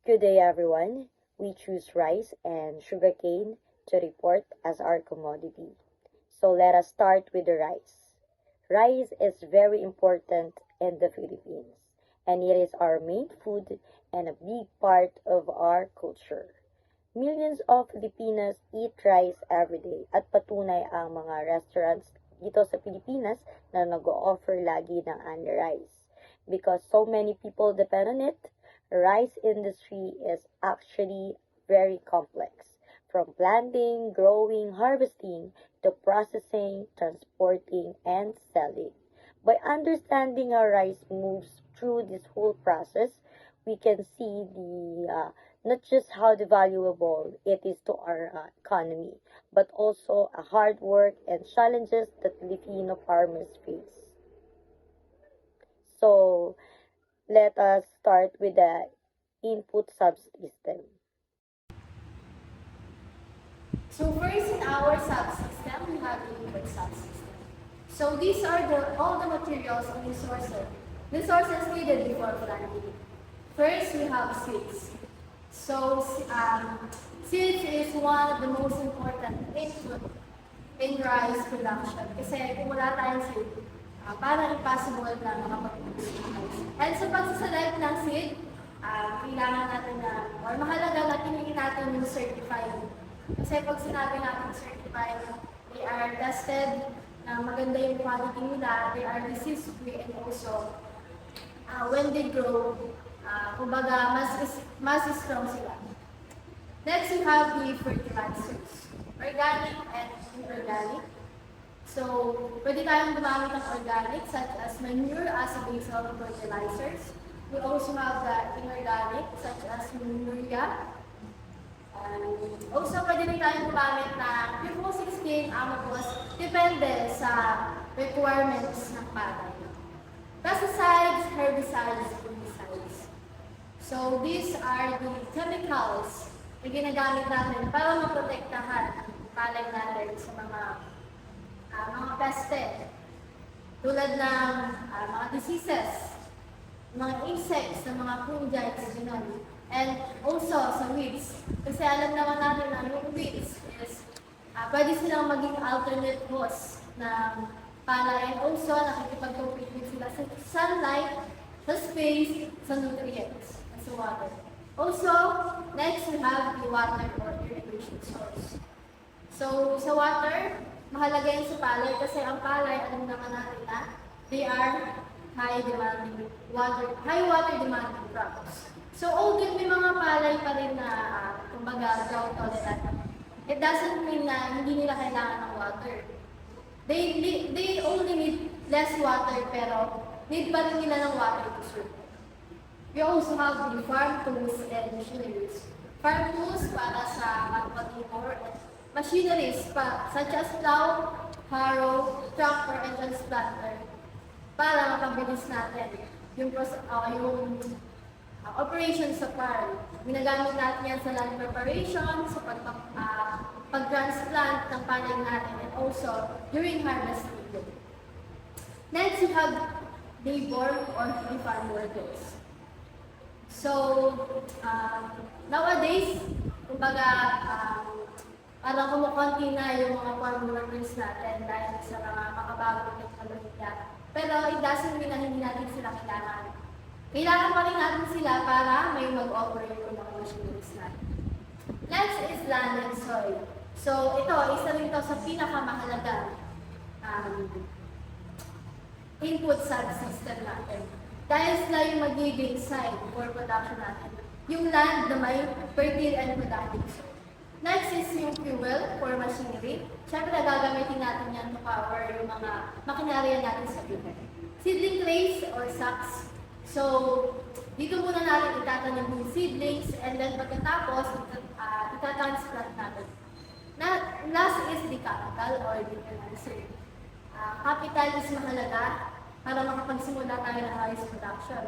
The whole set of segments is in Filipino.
Good day, everyone. We choose rice and sugarcane to report as our commodity. So let us start with the rice. Rice is very important in the Philippines, and it is our main food and a big part of our culture. Millions of Filipinos eat rice every day at patunay ang mga restaurants dito sa Pilipinas na nag-o-offer lagi ng only rice. Because so many people depend on it, rice industry is actually very complex. From planting, growing, harvesting, to processing, transporting, and selling. By understanding how rice moves through this whole process, we can see not just how the valuable it is to our economy, but also a hard work and challenges that Filipino farmers face. So let us start with the input subsystem. So first in our subsystem, we have the input subsystem. So these are all the materials and resources needed before planting. First, we have seeds. So seeds is one of the most important input in rice production. Kasi kung wala tayong seed, parang impossible na makapag-produce ng rice. And sa pagsaselect ng seed, kailangan natin or mahalaga na tingin natin yung certified. Kasi pag sinabi natin certified, they are tested na maganda yung quality nila, they are disease-free, and also when they grow, kumbaga mas strong sila. Next, we have the fertilizers, organic and inorganic. So, pwede tayong gumamit ng organic such as manure as a base of fertilizers. We also have the inorganic such as urea. Also, pwede rin tayong gumamit ng Pupil-16 amobos, depende sa requirements ng palay. Pesticides, herbicides, fungicides. So, these are the chemicals na ginagamit natin para maprotektahan ang palay natin sa mga peste. Tulad ng mga diseases, mga insects, ng mga fungites, gano'n. And also sa weeds. Kasi alam naman natin na yung weeds is pwede silang maging alternate host ng palay. And also nakikipag-compete din sila sa sunlight, sa space, sa nutrients, at sa water. Also, next we have the water or irrigation source. So, sa water, mahalaga yun sa palay kasi ang palay, alam naman natin na they are high water demanding crops. So, although may mga palay pa rin na, kumbaga, drought tolerant, it doesn't mean na hindi nila kailangan ng water. They only need less water pero need pa rin nila ng water to survive. We also have the farm tools and machineries. Farm tools para sa agriculture and machineries such as plow, harrow, tractor, and transplanter para mapabilis natin yung operation sa farm. Ginagamit natin yan sa land preparation, sa pag-transplant ng palay natin, and also during harvesting. Next, we have labor or free farm workers. So, nowadays, kumbaga, parang kumukonti na yung mga farm workers natin dahil sa mga makabagong teknolohiya. Pero it doesn't mean na hindi natin sila kailangan. Kailangan pa rin natin sila para may mag-operate yung mga machineries natin. Next is land and soil. So, ito, isa rin ito sa pinakamahalaga input subsystem natin. Dahil sila yung magiging site for production natin. Yung land na may fertile and productive soil. Next is yung fuel for machinery. Siyempre, gagamitin natin yan to power yung mga makinarya natin sa buhay. Seedling trays or sacks. So, dito muna natin itatanim yung seedlings and then pagkatapos, itatransplant natin. Last is the capital or the fertilizer. Capital is mahalaga para makapagsimula tayo ng rice production.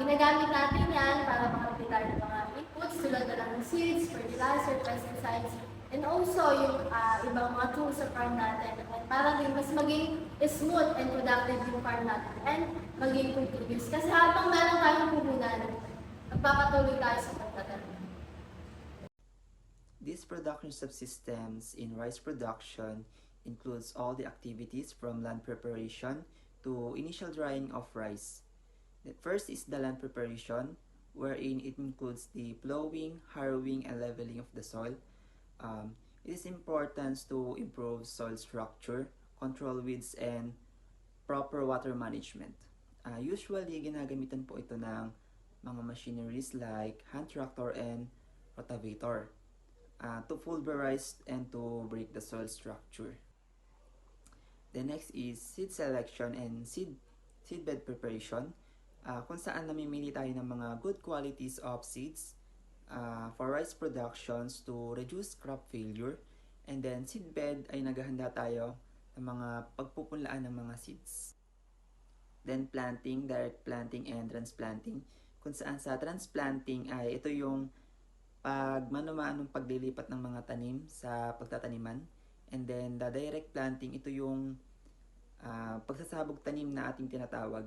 Ginagamit natin yan para makapili tayo ng mga inputs tulad na ng seeds, fertilizer, pesticides, and also yung ibang mga tools sa farm natin. And para din mas maging smooth and productive yung farm natin and maging continuous. Kasi habang meron tayong puhunan, magpapatuloy tayo sa pagtatanim. These production subsystems in rice production includes all the activities from land preparation to initial drying of rice. The first is the land preparation, wherein it includes the plowing, harrowing, and leveling of the soil. It is important to improve soil structure, control weeds, and proper water management. Usually, ginagamitan po ito ng mga machineries like hand tractor and rotavator to pulverize and to break the soil structure. The next is seed selection and seedbed preparation, kung saan namimili tayo ng mga good qualities of seeds for rice productions to reduce crop failure. And then seedbed ay naghahanda tayo ng mga pagpupunlaan ng mga seeds. Then planting, direct planting, and transplanting, kung saan sa transplanting ay ito yung mano-manong paglilipat ng mga tanim sa pagtataniman. And then the direct planting, ito yung pagsasabog tanim na ating tinatawag.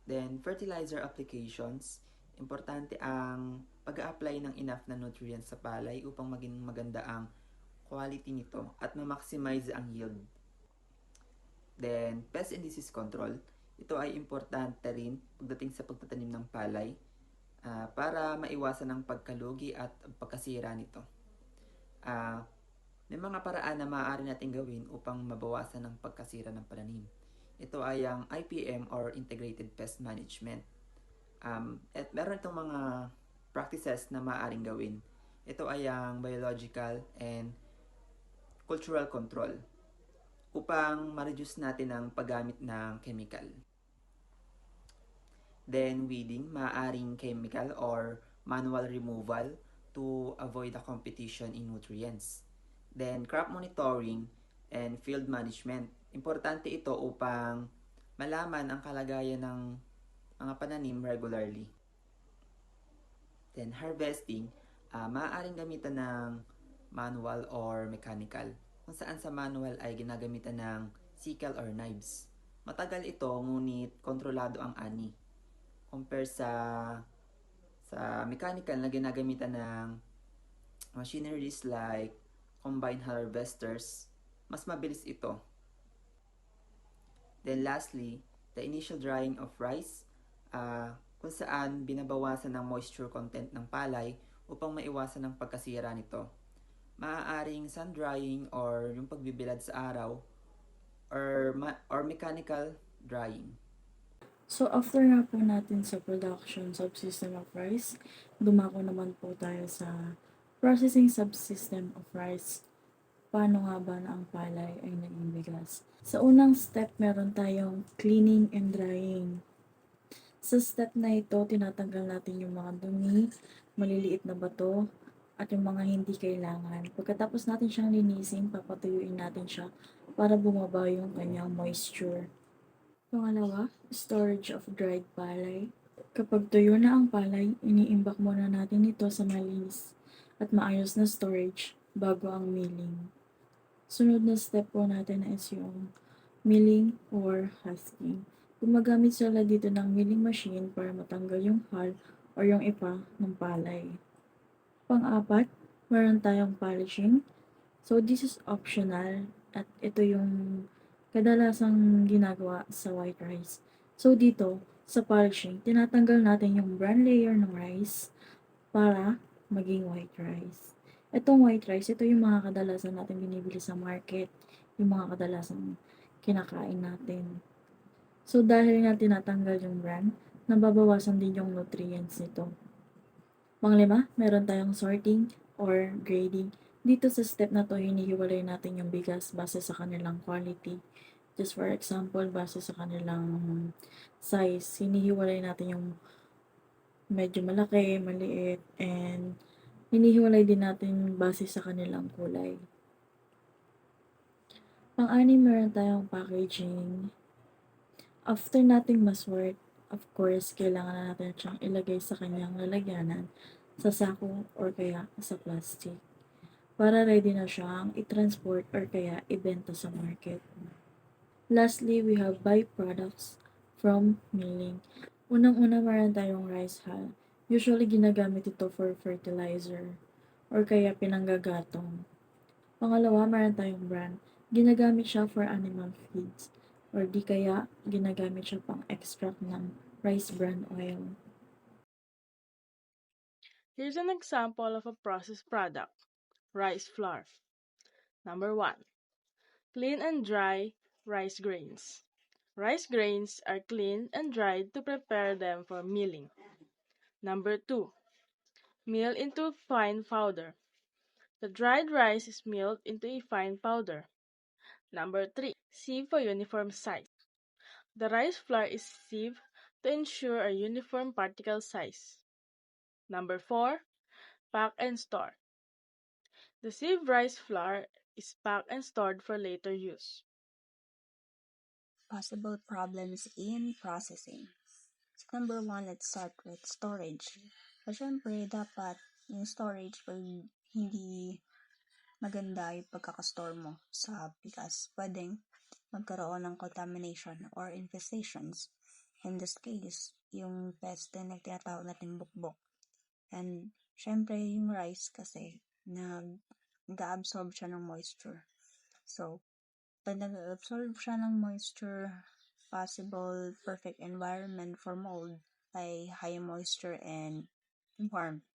Then fertilizer applications, importante ang pag-a-apply ng enough na nutrients sa palay upang maging maganda ang quality nito at ma-maximize ang yield. Then pest and disease control, ito ay importante rin pagdating sa pagtatanim ng palay para maiwasan ang pagkalugi at pagkasira nito. May mga paraan na maaari natin gawin upang mabawasan ang pagkasira ng pananim. Ito ay ang IPM or Integrated Pest Management. At meron itong mga practices na maaaring gawin. Ito ay ang biological and cultural control upang ma-reduce natin ang paggamit ng chemical. Then weeding, maaaring chemical or manual removal to avoid the competition in nutrients. Then crop monitoring and field management. Importante ito upang malaman ang kalagayan ng mga pananim regularly. Then harvesting, maaaring gamitan ng manual or mechanical. Kung saan sa manual ay ginagamitan ng sickle or knives. Matagal ito, ngunit kontrolado ang ani. Compare sa mechanical na ginagamitan ng machineries like combine harvesters, mas mabilis ito. Then lastly, the initial drying of rice, kung saan binabawasan ng moisture content ng palay upang maiwasan ang pagkasira nito. Maaaring sun drying or yung pagbibilad sa araw or mechanical drying. So, after nga po natin sa production subsystem of rice, dumako naman po tayo sa processing subsystem of rice. Paano nga ba na ang palay ay naging bigas? Sa unang step, meron tayong cleaning and drying. Sa step na ito, tinatanggal natin yung mga dumi, maliliit na bato, at yung mga hindi kailangan. Pagkatapos natin siyang linisin, papatuyuin natin siya para bumaba yung kanyang moisture. Pangalawa, storage of dried palay. Kapag tuyo na ang palay, iniimbak muna natin ito sa malinis at maayos na storage bago ang milling. Sunod na step po natin is yung milling or husking. Gumagamit sila dito ng milling machine para matanggal yung hull or yung ipa ng palay. Pang-apat, meron tayong polishing. So, this is optional at ito yung kadalasang ginagawa sa white rice. So, dito, sa polishing, tinatanggal natin yung bran layer ng rice para maging white rice. Itong white rice, ito yung mga kadalasan natin binibili sa market, yung mga kadalasan kinakain natin. So, dahil nga tinatanggal yung bran, nababawasan din yung nutrients nito. Panglima, meron tayong sorting or grading. Dito sa step na to, hinihiwalay natin yung bigas base sa kanilang quality. Just for example, base sa kanilang size, hinihiwalay natin yung medyo malaki, maliit, and hinihiwalay din natin base sa kanilang kulay. Pang-anim, meron tayong packaging. After nating masort, of course, kailangan na natin siyang ilagay sa kanyang lalagyanan, sa sako or kaya sa plastic, para ready na siyang i-transport or kaya ibenta sa market. Lastly, we have byproducts from milling. Unang-una, meron tayong rice hull. Usually, ginagamit ito for fertilizer or kaya pinanggagatong. Pangalawa, meron tayong bran. Ginagamit siya for animal feeds or di kaya ginagamit siya pang extract ng rice bran oil. Here's an example of a processed product, rice flour. Number 1. Clean and dry rice grains. Rice grains are cleaned and dried to prepare them for milling. Number 2. Mill into fine powder. The dried rice is milled into a fine powder. Number 3. Sieve for uniform size. The rice flour is sieved to ensure a uniform particle size. Number 4. Pack and store. The sieved rice flour is packed and stored for later use. Possible problems in processing. So number 1, let's start with storage. So, syempre, dapat yung storage, pag hindi maganda yung pagkakastore mo sa bigas, pwedeng magkaroon ng contamination or infestations. In this case, yung pest na tinatawag natin bukbok. And, syempre, yung rice kasi, nag-absorb siya ng moisture. So, pag nag-absorb siya ng moisture, possible perfect environment for mold ay high moisture and warm.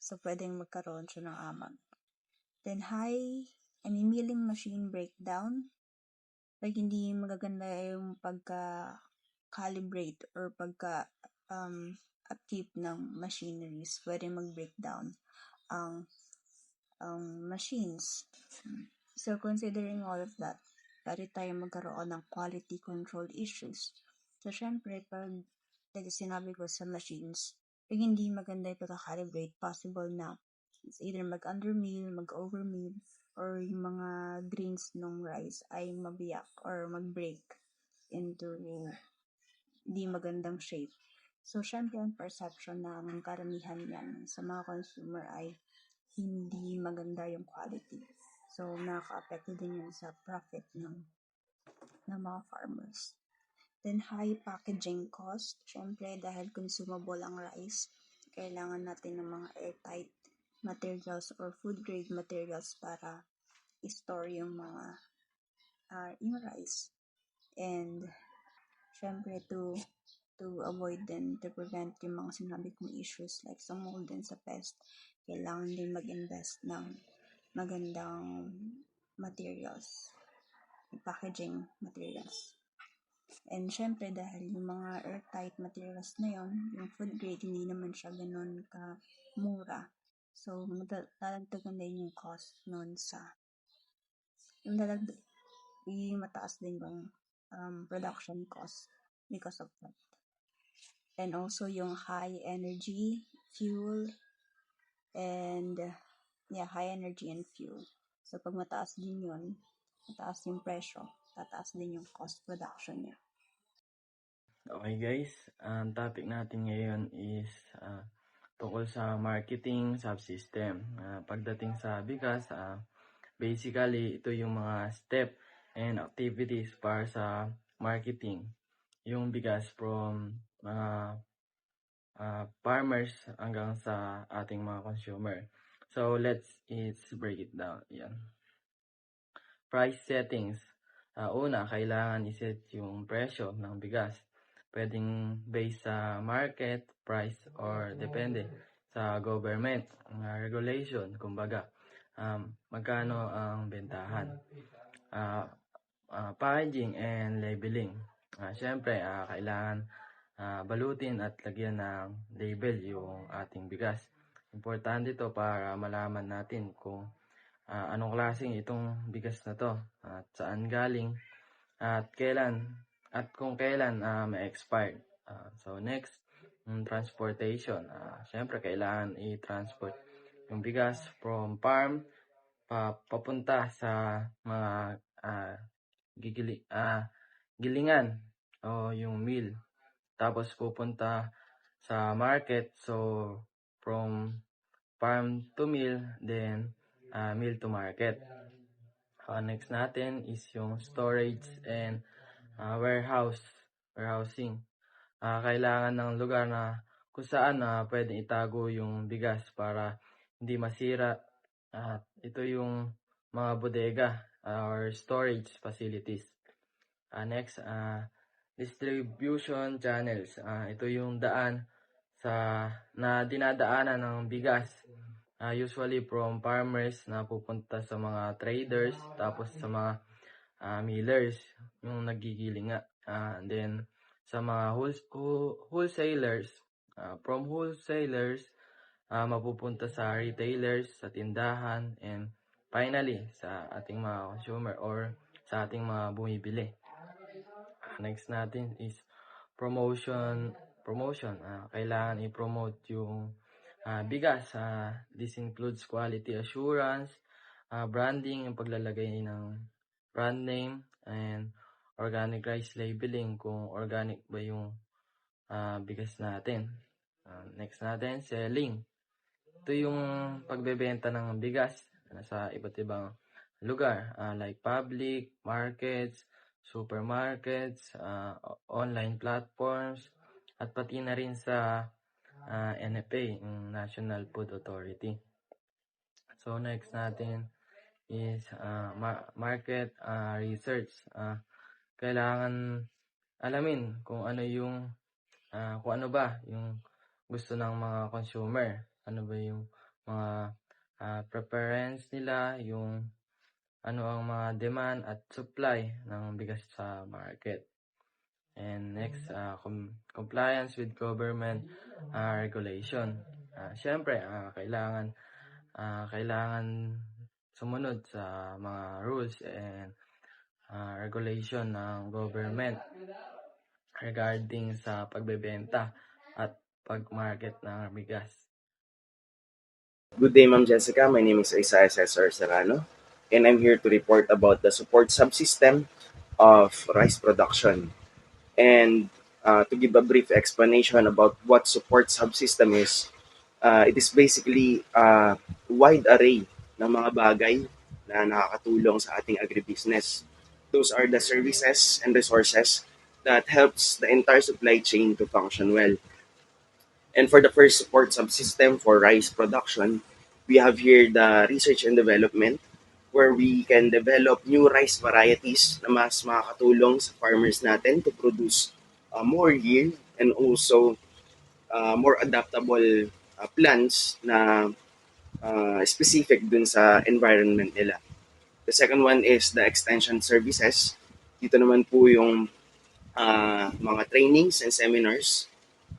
So, pwedeng magkaroon siya ng amag. Then, milling machine breakdown. Like, hindi magaganda yung pagka-calibrate or upkeep ng machineries. Pwedeng mag-breakdown ang machines. So, considering all of that, pwede tayo magkaroon ng quality control issues. So, syempre, pag sinabi ko sa machines, pag hindi maganda yung pagka-calibrate, possible na it's either mag-undermill, mag-overmill, or yung mga grains ng rice ay mabiyak or mag-break into di magandang shape. So, syempre, ang perception ng karamihan yan sa mga consumer ay hindi maganda yung quality. So, nakaka-apekto din yun sa profit ng mga farmers. Then, high packaging cost. Syempre, dahil consumable ang rice, kailangan natin ng mga airtight materials or food-grade materials para i-store yung mga yung rice. And, syempre, to avoid din, to prevent yung mga sinabi kong issues like sa mold and sa pest, kailangan din mag-invest ng magandang materials, packaging materials. And syempre, dahil yung mga airtight materials na yon, yung food grade, hindi naman siya ganun ka-mura. So, dadagdagan din yung cost nun mataas din yung production cost because of that. And also yung high energy, fuel, and high energy and fuel. So, pag mataas din yun, mataas yung presyo, tataas din yung cost production niya. Okay guys, ang topic natin ngayon is tungkol sa marketing subsystem. Pagdating sa bigas, basically ito yung mga step and activities para sa marketing. Yung bigas from mga farmers hanggang sa ating mga consumer. So let's break it down. Yan. Price settings. Una, kailangan iset yung presyo ng bigas. Pwedeng based sa market price or depende sa government regulation. Kumbaga, magkano ang bentahan. Packaging and labeling. Siyempre, kailangan balutin at lagyan ng label yung ating bigas. Importante ito para malaman natin kung anong klaseng itong bigas na to at saan galing at kung kailan ma-expired. So next, transportation. Siyempre, kailangan i-transport yung bigas from farm papunta sa mga gilingan o yung mill. Tapos pupunta sa market. So, from farm to mill, then mill to market. Next natin is yung storage and warehousing. Kailangan ng lugar na kung saan pwedeng itago yung bigas para hindi masira. At ito yung mga bodega or storage facilities. Next, distribution channels. Ito yung daan na dinadaanan ng bigas. Usually from farmers na pupunta sa mga traders, tapos sa mga millers, yung nagigiling nga. And then, sa mga wholesalers, from wholesalers, mapupunta sa retailers, sa tindahan, and finally, sa ating mga consumer or sa ating mga bumibili. Next natin is promotion. Kailangan i-promote yung bigas. This includes quality assurance, branding, yung paglalagay ng brand name, and organic rice labeling kung organic ba yung bigas natin. Next natin, selling. Ito yung pagbebenta ng bigas sa iba't ibang lugar like public, markets, supermarkets, online platforms, at pati na rin sa NFA, yung National Food Authority. So next natin is market research. Kailangan alamin kung ano ba yung gusto ng mga consumer. Ano ba yung mga preference nila, yung ano ang mga demand at supply ng bigas sa market. And next, compliance with government regulation. Siyempre, kailangan sumunod sa mga rules and regulation ng government regarding sa pagbebenta at pag-market ng bigas. Good day, Ma'am Jessica. My name is Isaiah Cesar Serrano, and I'm here to report about the support subsystem of rice production. And to give a brief explanation about what support subsystem is, it is basically a wide array ng mga bagay na nakakatulong sa ating agribusiness. Those are the services and resources that helps the entire supply chain to function well. And for the first support subsystem for rice production, we have here the research and development, where we can develop new rice varieties na mas makakatulong sa farmers natin to produce more yield and also more adaptable plants na specific dun sa environment nila. The second one is the extension services. Dito naman po yung mga trainings and seminars,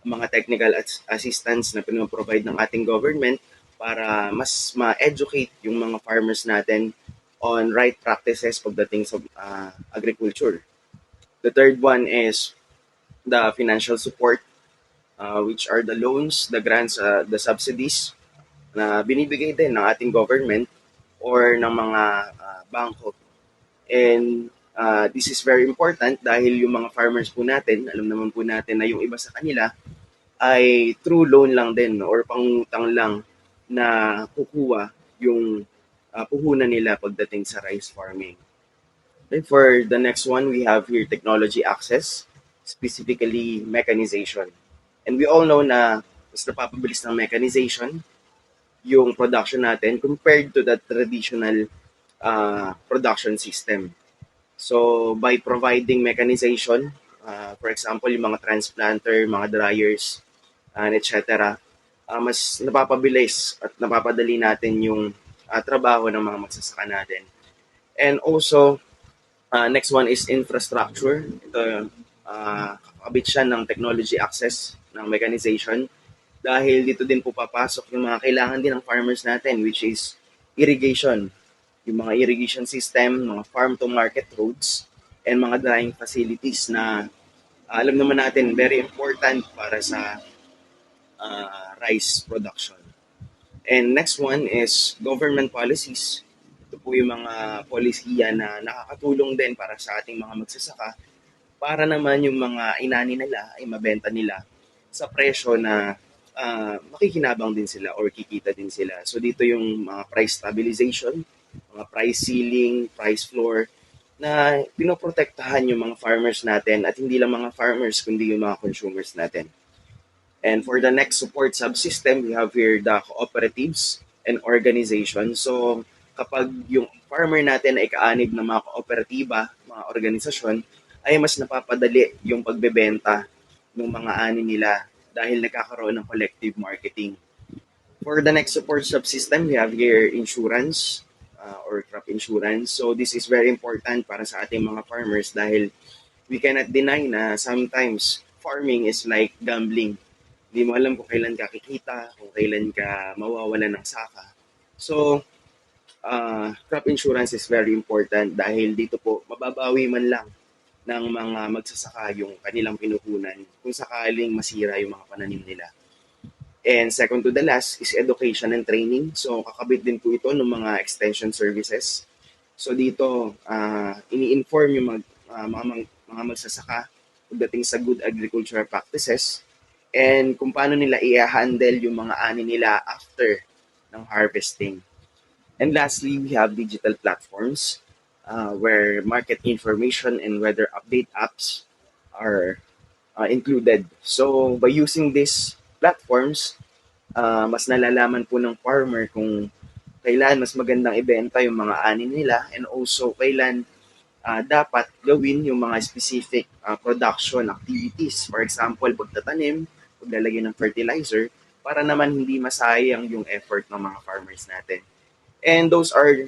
mga technical assistance na pinoprovide ng ating government para mas ma-educate yung mga farmers natin on right practices pagdating sa agriculture. The third one is the financial support, which are the loans, the grants, the subsidies na binibigay din ng ating government or ng mga bangko. And this is very important dahil yung mga farmers po natin, alam naman po natin na yung iba sa kanila ay true loan lang din or pangutang lang na kukuha yung puhunan nila pagdating sa rice farming. And for the next one, we have here technology access, specifically mechanization. And we all know na mas napapabilis ng mechanization yung production natin compared to the traditional production system. So by providing mechanization, for example, yung mga transplanter, mga dryers, and etc., mas napapabilis at napapadali natin yung trabaho ng mga magsasaka natin. And also, next one is infrastructure. Ito, kakabit siya ng technology access, ng mechanization, dahil dito din po papasok yung mga kailangan din ng farmers natin, which is irrigation. Yung mga irrigation system, mga farm-to-market roads, and mga drying facilities na alam naman natin very important para sa rice production. And next one is government policies. Ito po yung mga polisiya na nakakatulong din para sa ating mga magsasaka para naman yung mga inani nila ay mabenta nila sa presyo na makikinabang din sila or kikita din sila. So dito yung mga price stabilization, mga price ceiling, price floor na pinoprotektahan yung mga farmers natin at hindi lang mga farmers kundi yung mga consumers natin. And for the next support subsystem, we have here the cooperatives and organizations. So kapag yung farmer natin ay kaanib ng mga kooperatiba, mga organisasyon, ay mas napapadali yung pagbebenta ng mga ani nila dahil nagkakaroon ng collective marketing. For the next support subsystem, we have here insurance or crop insurance. So this is very important para sa ating mga farmers dahil we cannot deny na sometimes farming is like gambling. Hindi mo alam kung kailan ka kikita, kung kailan ka mawawalan ng saka. So, crop insurance is very important dahil dito po mababawi man lang ng mga magsasaka yung kanilang pinuhunan kung sakaling masira yung mga pananim nila. And second to the last is education and training. So kakabit din po ito ng mga extension services. So dito, ini-inform yung mga magsasaka pagdating sa good agricultural practices and kung paano nila i-handle yung mga ani nila after ng harvesting. And lastly, we have digital platforms where market information and weather update apps are included. So by using these platforms, mas nalalaman po ng farmer kung kailan mas magandang ibenta yung mga ani nila and also kailan dapat gawin yung mga specific production activities. For example, pagtatanim, paglalagay ng fertilizer, para naman hindi masayang yung effort ng mga farmers natin. And those are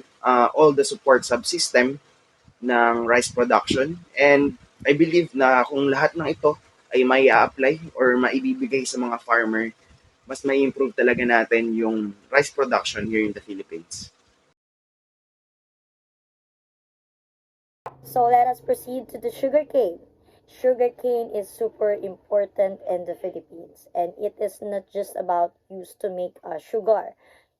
all the support subsystem ng rice production. And I believe na kung lahat ng ito ay may apply or maibibigay sa mga farmer, mas may improve talaga natin yung rice production here in the Philippines. So let us proceed to the sugarcane. Sugarcane is super important in the Philippines and it is not just about used to make sugar.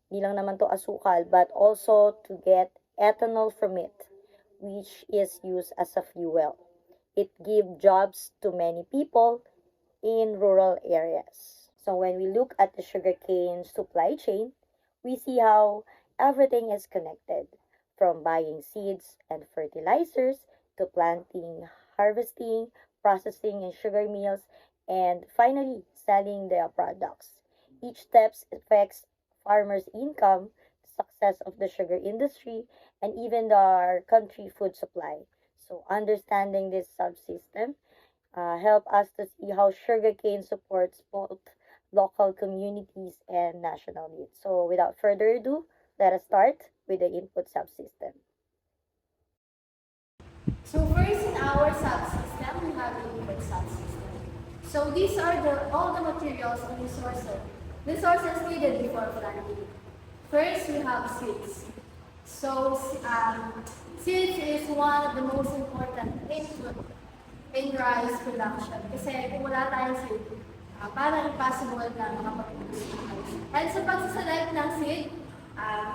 Hindi lang naman to asukal but also to get ethanol from it, which is used as a fuel. It gives jobs to many people in rural areas. So when we look at the sugarcane supply chain, we see how everything is connected, from buying seeds and fertilizers to planting, harvesting, processing in sugar mills, and finally selling their products. Each step affects farmers' income, success of the sugar industry, and even our country food supply. So understanding this subsystem help us to see how sugarcane supports both local communities and national needs. So without further ado, let us start with the input subsystem. So first in our subsystem, we have the input subsystem. So these are all the materials and resources needed before planting. First, we have seeds. So seeds is one of the most important input in rice production. Kasi kung wala tayong seed, parang impossible na makapag-produce ng rice. And sa pagsaselect ng seed,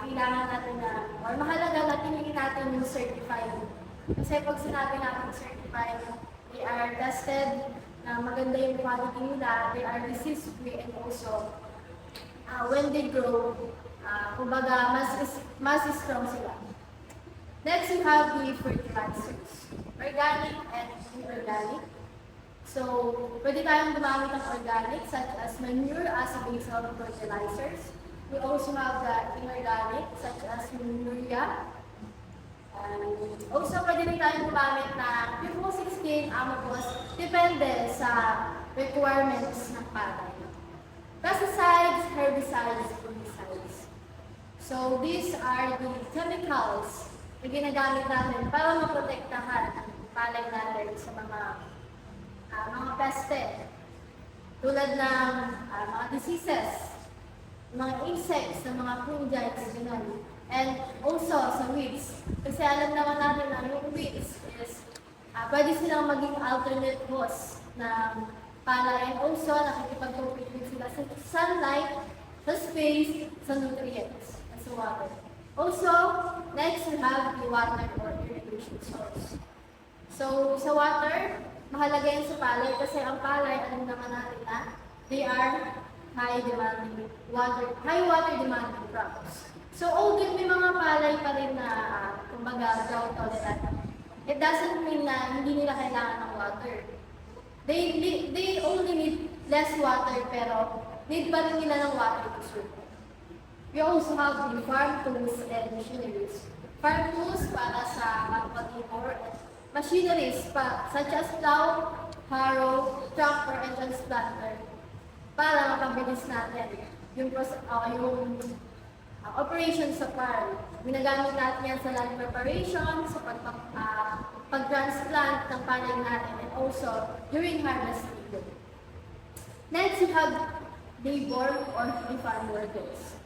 kailangan natin na, or mahalaga na pinili natin yung certified. Kasi pag sinabi natin certified, they are tested na maganda yung quality nila, they are disease-free, and also when they grow, kumbaga mas strong sila. Next, we have the fertilizers, organic and inorganic. So, pwede tayong gumamit ng organic such as manure as a base of fertilizers. We also have the inorganic such as urea. Also, pwede rin tayong gumamit na P416 amobos depende sa requirements ng palay. Pesticides, herbicides, fungicides. So, these are the chemicals na ginagamit natin para maprotektahan ang palay natin sa mga peste. Tulad ng mga diseases, mga insects, mga fungites, gano'n. And also sa weeds. Kasi alam naman natin na yung weeds is pwede silang maging alternate host ng palay. And also, nakikipag-compete din sila sa sunlight, sa space, sa nutrients, at sa water. Also, next we have the water or irrigation source. So, sa water, mahalaga yan sa palay kasi ang palay, alam naman natin na they are high water demanding crops. So, although may mga palay pa rin na, kumbaga, drought tolerant, it doesn't mean na hindi nila kailangan ng water. They only need less water pero need pa rin nila ng water to survive. We also have the farm tools and machineries. Farm tools para sa pagpapalibor at machineries such as plow, harrow, tractor, and transplanter para mapabilis natin yung, operation sa farm. Ginagamit natin yan sa land preparation, sa pag-transplant ng palay natin, and also during harvest season. Next, we have labor or the farm workers.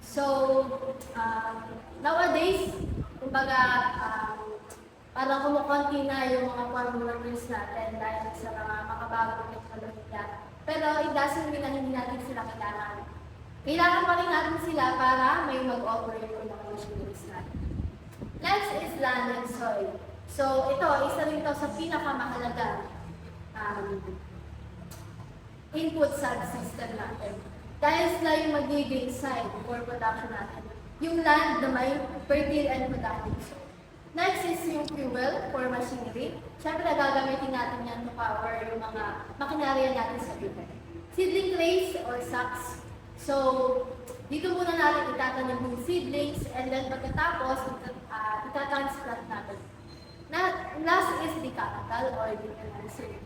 So, nowadays, kumbaga, parang kumukonti na yung mga farm workers natin dahil sa mga makabagong teknolohiya. Pero it doesn't mean na hindi natin sila kailangan. Kailangan pa rin natin sila para may mag-operate yung mga machineries natin. Next is land and soil. So, ito, isa rin ito sa pinakamahalaga input sa system natin. Dahil sila yung magiging site for production natin. Yung land na may fertile and productive soil. Next is yung fuel for machinery. Siyempre, gagamitin natin yan to power yung mga makinarya natin sa lugar. Seedling trays or sacks. So, dito muna natin itatanim yung seedlings and then pagkatapos, itatransplant natin. Last is the capital or the financing.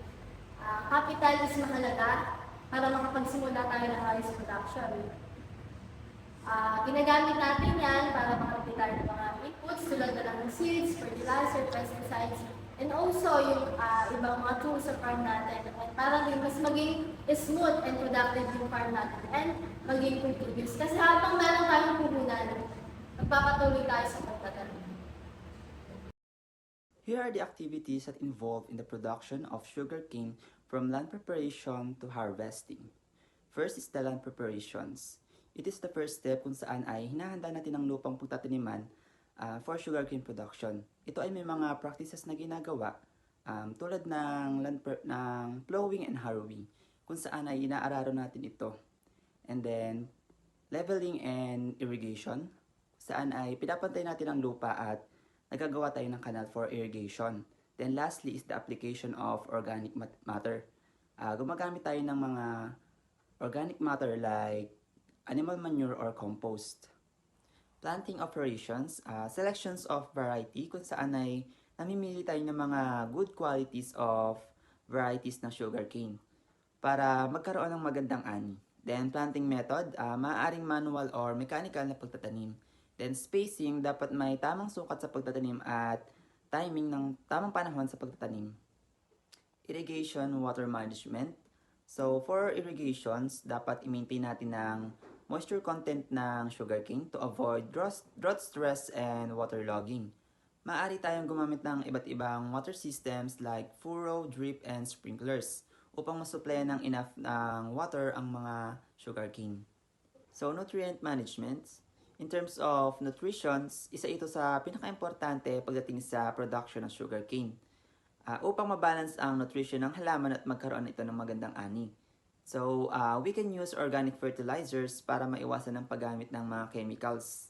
Capital is mahalaga para makapagsimula tayo ng rice production. Ginagamit natin yan para makapit tayo ng mga inputs tulad na ng seeds, fertilizer, pesticides, and also yung ibang mga tools sa farm natin. And para din mas maging smooth and productive yung farm natin and maging continuous. Kasi habang meron tayong puhunan, magpapatuloy tayo sa pagtatanim. Here are the activities that involve in the production of sugarcane from land preparation to harvesting. First is the land preparations. It is the first step kung saan ay hinahanda natin ang lupang pagtataniman for sugarcane production. Ito ay may mga practices na ginagawa tulad ng plowing and harrowing kung saan ay inaararo natin ito. And then, leveling and irrigation saan ay pinapantay natin ang lupa at nagagawa tayo ng canal for irrigation. Then lastly is the application of organic matter. Gumagamit tayo ng mga organic matter like animal manure or compost. Planting operations, selections of variety kung saan ay namimili tayo ng mga good qualities of varieties ng sugarcane para magkaroon ng magandang ani. Then planting method, maaaring manual or mechanical na pagtatanim. Then spacing, dapat may tamang sukat sa pagtatanim at timing ng tamang panahon sa pagtatanim. Irrigation, water management. So for irrigations, dapat i-maintain natin ng moisture content ng sugarcane to avoid drought stress and waterlogging. Maaari tayong gumamit ng iba't ibang water systems like furrow, drip, and sprinklers upang masuplayan ng enough ng water ang mga sugarcane. So nutrient management. In terms of nutrition, isa ito sa pinaka-importante pagdating sa production ng sugarcane. Upang mabalance ang nutrition ng halaman at magkaroon ito ng magandang ani. So, we can use organic fertilizers para maiwasan ang paggamit ng mga chemicals.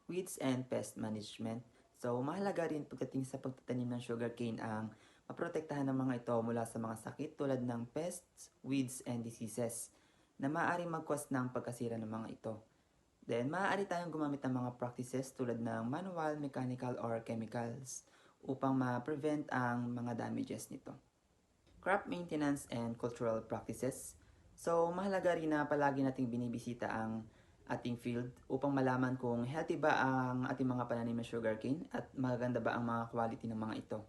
Weeds and pest management. So, mahalaga rin pagdating sa pagtatanim ng sugarcane ang maprotektahan ng mga ito mula sa mga sakit tulad ng pests, weeds, and diseases na maaaring mag-cause ng pagkasira ng mga ito. Then, maaari tayong gumamit ng mga practices tulad ng manual, mechanical, or chemicals upang ma-prevent ang mga damages nito. Crop maintenance and cultural practices. So, mahalaga rin na palagi nating binibisita ang ating field upang malaman kung healthy ba ang ating mga pananim na sugarcane at maganda ba ang mga quality ng mga ito.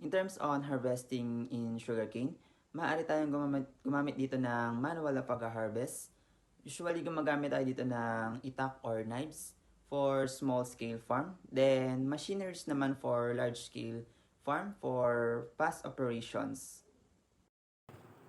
In terms on harvesting in sugarcane, maaari tayong gumamit dito ng manual na pag-harvest. Usually, gumagamit tayo dito ng itak or knives for small-scale farm. Then, machineries naman for large-scale farm for fast operations.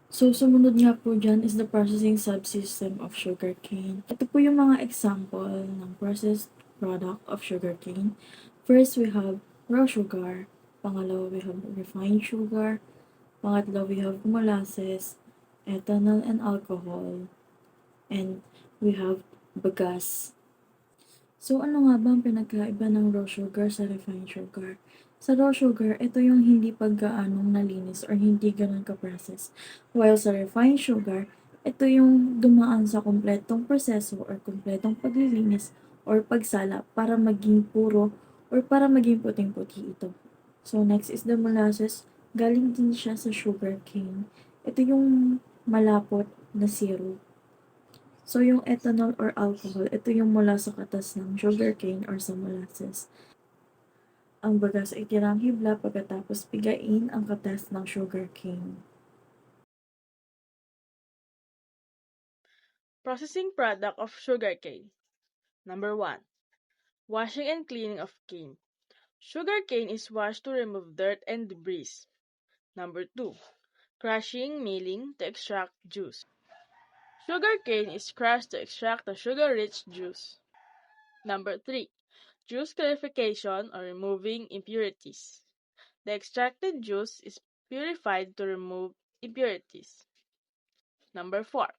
So, sumunod nga po dyan is the processing subsystem of sugarcane. Ito po yung mga example ng processed product of sugarcane. First, we have raw sugar. Pangalawa, we have refined sugar. Pangatlo, we have molasses, ethanol, and alcohol. And we have bagas. So, ano nga ba ang pinagkaiba ng raw sugar sa refined sugar? Sa raw sugar, ito yung hindi paggaanong nalinis or hindi ganun ka-process. While sa refined sugar, ito yung dumaan sa kumpletong proseso or kumpletong paglilinis or pagsala para maging puro or para maging puting-puti ito. So next is the molasses. Galing din siya sa sugar cane. Ito yung malapot na syrup. So yung ethanol or alcohol, ito yung mula sa katas ng sugar cane or sa molasses. Ang bagas ay tirang hibla pagkatapos pigain ang katas ng sugar cane. Processing product of sugarcane. Number 1. Washing and cleaning of cane. Sugarcane is washed to remove dirt and debris. Number 2. Crushing, milling to extract juice. Sugarcane is crushed to extract the sugar-rich juice. Number 3. Juice clarification or removing impurities. The extracted juice is purified to remove impurities. Number 4.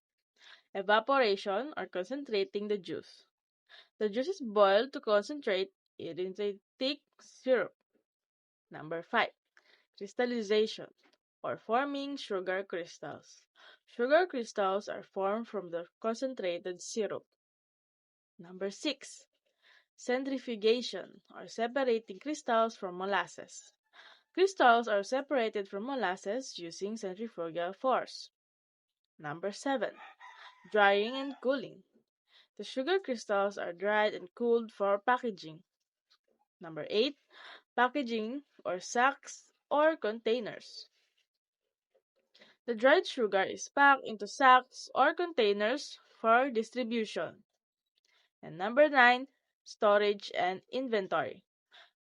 Evaporation or concentrating the juice. The juice is boiled to concentrate it into a thick syrup. Number 5. Crystallization or forming sugar crystals. Sugar crystals are formed from the concentrated syrup. Number 6. Centrifugation or separating crystals from molasses. Crystals are separated from molasses using centrifugal force. Number 7. Drying and cooling. The sugar crystals are dried and cooled for packaging. Number 8. Packaging or sacks or containers. The dried sugar is packed into sacks or containers for distribution. And number 9. Storage and inventory.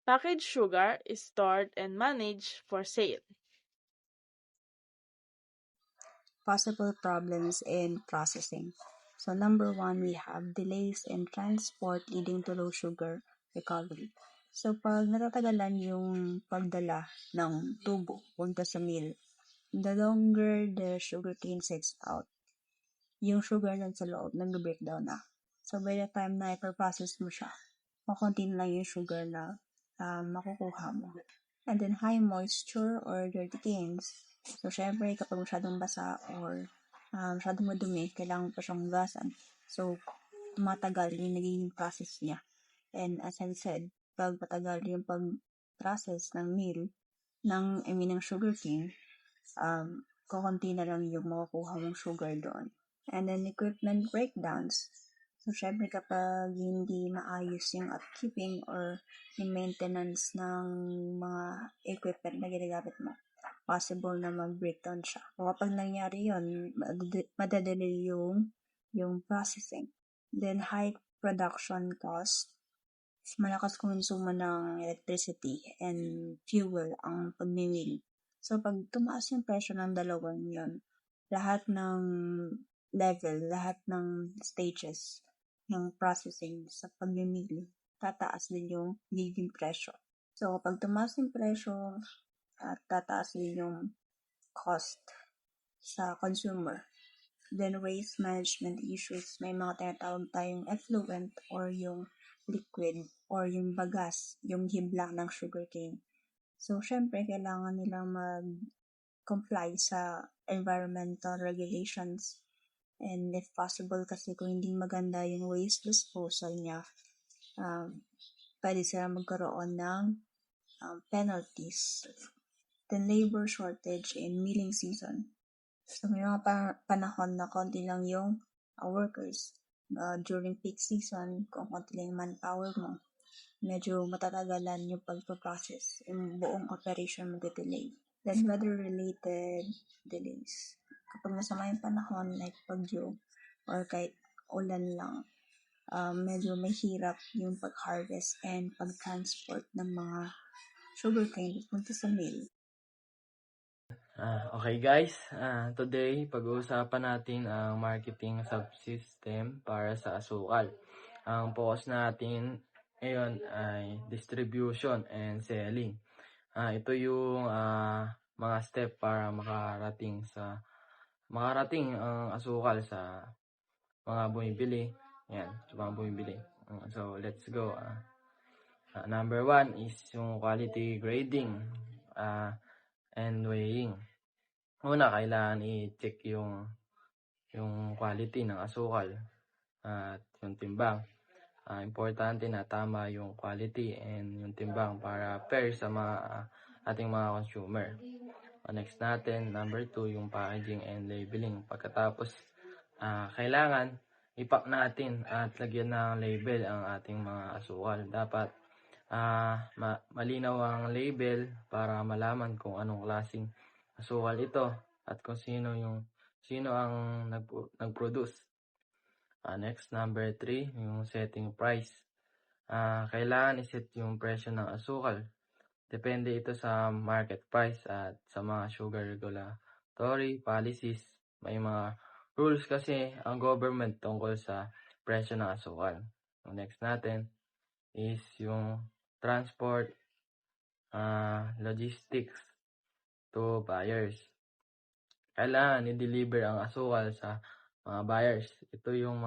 Packaged sugar is stored and managed for sale. Possible problems in processing. So number 1, we have delays in transport leading to low sugar recovery. So pag natatagalan yung pagdala ng tubo punta sa mill, the longer the sugarcane sits out, yung sugar nun sa loob nag-breakdown na. So by the time na i-process mo siya, makunti na lang yung sugar na makukuha mo. And then high moisture or dirty canes. So syempre kapag masyadong basa or masyadong madumi, kailangan pa siyang hugasan. So matagal yung nagiging process niya. And as I said, pag matagal yung pag-process ng meal, ng sugarcane, kukunti na lang yung makukuha mong sugar doon. And then equipment breakdowns. So, syempre kapag hindi maayos yung upkeeping or yung maintenance ng mga equipment na ginagamit mo, possible na mag-breakdown siya. O kapag nangyari yun, madadelay yung processing. Then, high production cost. Malakas konsumo ng electricity and fuel ang pagmimili. So, pag tumaas yung presyo ng dalawang yun, lahat ng level, lahat ng stages ng processing sa pagmimili, tataas din yung giging presyo. So, kapag tumaas yung presyo, tataas din yung cost sa consumer. Then, waste management issues. May mga tinatawag tayong effluent or yung liquid or yung bagas, yung hibla ng sugarcane. So, syempre, kailangan nilang mag-comply sa environmental regulations. And if possible, kasi kung hindi maganda yung waste disposal niya, pwede sila magkaroon ng penalties. Then, labor shortage in milling season. So, may mga panahon na konti lang yung workers. During peak season, kung konti lang yung manpower mo, medyo matatagalan yung pag-process. Yung buong operation mag-delay. Then, weather-related delays. Kapag masama yung panahon, like bagyo, or kahit ulan lang, medyo mahirap yung pag-harvest and pag-transport ng mga sugarcane punta sa mill. Okay guys, today pag-uusapan natin ang marketing subsystem para sa asukal. Ang focus natin ngayon ay distribution and selling. Ito yung mga step para makarating ang asukal sa mga bumibili. Yan, sa mga bumibili. So let's go. Number 1 is yung quality grading and weighing. Una, kailangan i-check yung quality ng asukal at yung timbang. Importante na tama yung quality and yung timbang para fair sa ating mga consumer. Next natin, number 2, yung packaging and labeling. Pagkatapos, kailangan ipack natin at lagyan ng label ang ating mga asukal. Dapat malinaw ang label para malaman kung anong klaseng asukal ito at kung sino ang nag-produce. Next, number 3, yung setting price. Kailangan iset yung presyo ng asukal. Depende ito sa market price at sa mga sugar regulatory policies. May mga rules kasi ang government tungkol sa presyo ng asukal. Next natin is yung transport, logistics to buyers. Kailangan i-deliver ang asukal sa mga buyers. Ito yung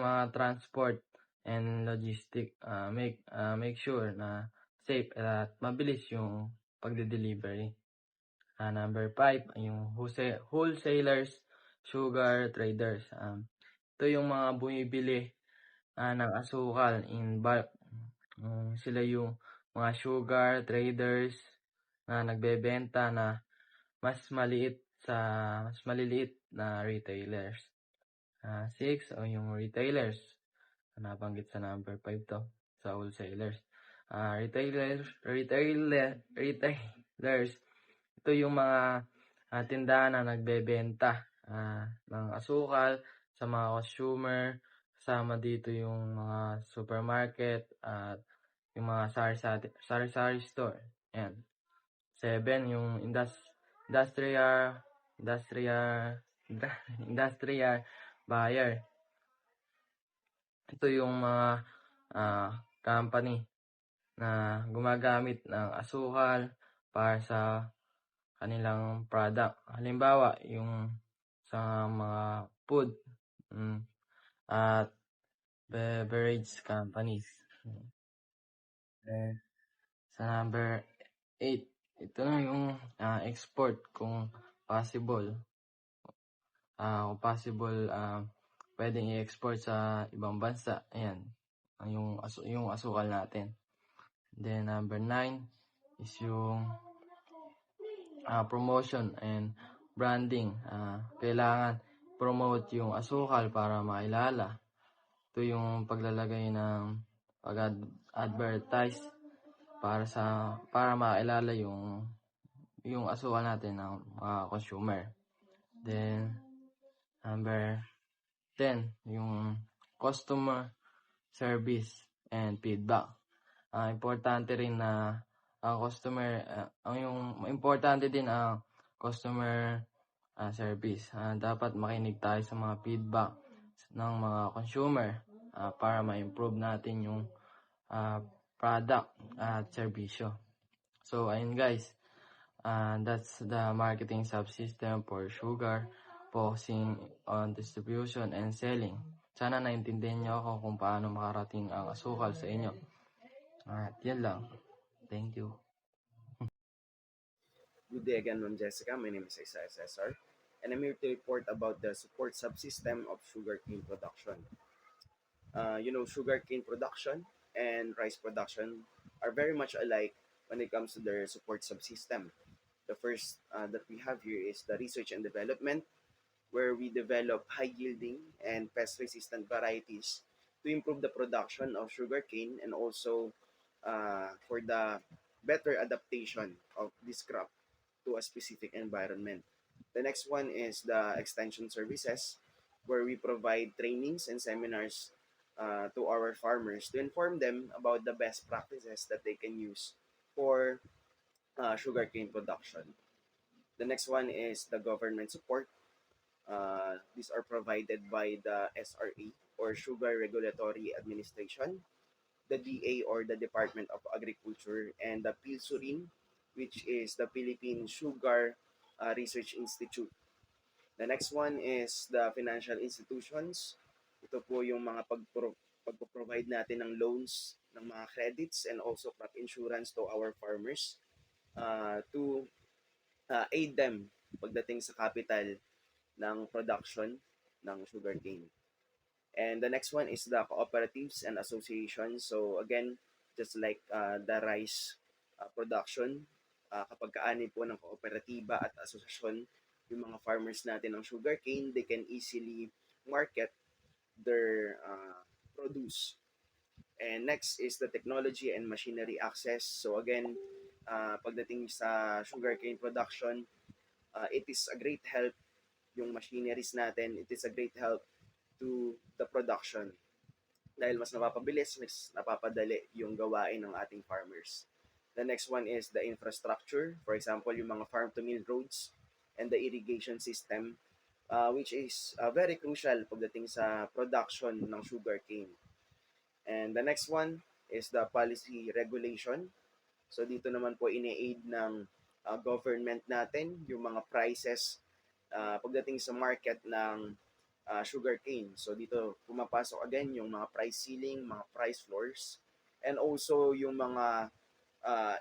mga transport and logistic. Make sure na safe at mabilis yung pagde-delivery. Number 5, yung wholesalers, sugar traders. Ito yung mga bumibili ng asukal in bulk. Sila yung mga sugar traders na nagbebenta na mas maliliit na retailers. 6, yung retailers. Nabanggit sa number 5 to, sa wholesalers. Retailers, ito yung mga tindahan na nagbebenta ng asukal sa mga consumer. Kasama dito yung mga supermarket at yung mga sari-sari store. Ayan. 7, yung industrial buyer. Ito yung mga company na gumagamit ng asukal para sa kanilang product. Halimbawa, yung sa mga food at beverage companies. Sa number 8, ito na yung export kung possible. Pwedeng i-export sa ibang bansa. Ayan, yung asukal natin. Then number 9 is yung promotion and branding. Kailangan promote yung asukal para makilala. Ito yung paglalagay ng pag-advertise para makilala yung asukal natin ng mga consumer. Then number 10, yung customer service and feedback. Importante rin na ang importante din ang customer service. Dapat makinig tayo sa mga feedback ng mga consumer para ma-improve natin yung product at serbisyo. So, ayun guys, that's the marketing subsystem for sugar, focusing on distribution and selling. Sana naintindihan niyo ako kung paano makarating ang asukal sa inyo. At yan lang. Thank you. Good day again, Ma'am Jessica. My name is Isaiah Cesar, and I'm here to report about the support subsystem of sugarcane production. Sugarcane production and rice production are very much alike when it comes to their support subsystem. The first that we have here is the research and development, where we develop high-yielding and pest-resistant varieties to improve the production of sugarcane and also for the better adaptation of this crop to a specific environment. The next one is the extension services, where we provide trainings and seminars to our farmers to inform them about the best practices that they can use for sugarcane production. The next one is the government support. These are provided by the SRA, or Sugar Regulatory Administration, the DA, or the Department of Agriculture, and the PhilSurin, which is the Philippine Sugar Research Institute. The next one is the financial institutions. Ito po yung mga pagpo-provide natin ng loans, ng mga credits, and also crop insurance to our farmers to aid them pagdating sa capital ng production ng sugarcane. And the next one is the cooperatives and associations. So again, just like the rice production, kapag kaani po ng kooperatiba at asosasyon yung mga farmers natin ng sugarcane, they can easily market their produce. And next is the technology and machinery access. So again, pagdating sa sugarcane production, it is a great help yung machineries natin. It is a great help to the production dahil mas napapabilis, mas napapadali yung gawain ng ating farmers. The next one is the infrastructure. For example, yung mga farm-to-mill roads and the irrigation system, which is very crucial pagdating sa production ng sugarcane. And the next one is the policy regulation. So dito naman po ine-aid ng government natin yung mga prices pagdating sa market ng sugarcane. So dito pumapasok again yung mga price ceiling, mga price floors, and also yung mga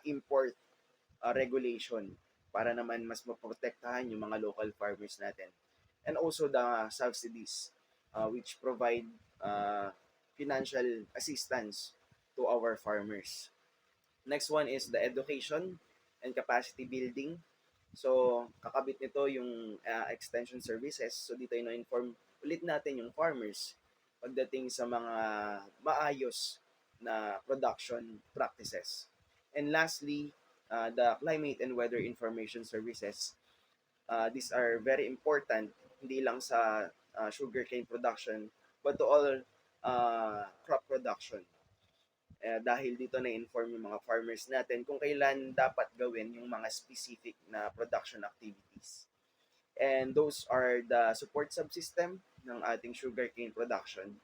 import regulation para naman mas maprotektahan yung mga local farmers natin. And also the subsidies which provide financial assistance to our farmers. Next one is the education and capacity building. So, kakabit nito yung extension services. So, dito ino-inform ulit natin yung farmers pagdating sa mga maayos na production practices. And lastly, the climate and weather information services. These are very important, hindi lang sa sugarcane production, but to all crop production. Dahil dito na-inform yung mga farmers natin kung kailan dapat gawin yung mga specific na production activities. And those are the support subsystem ng ating sugarcane production.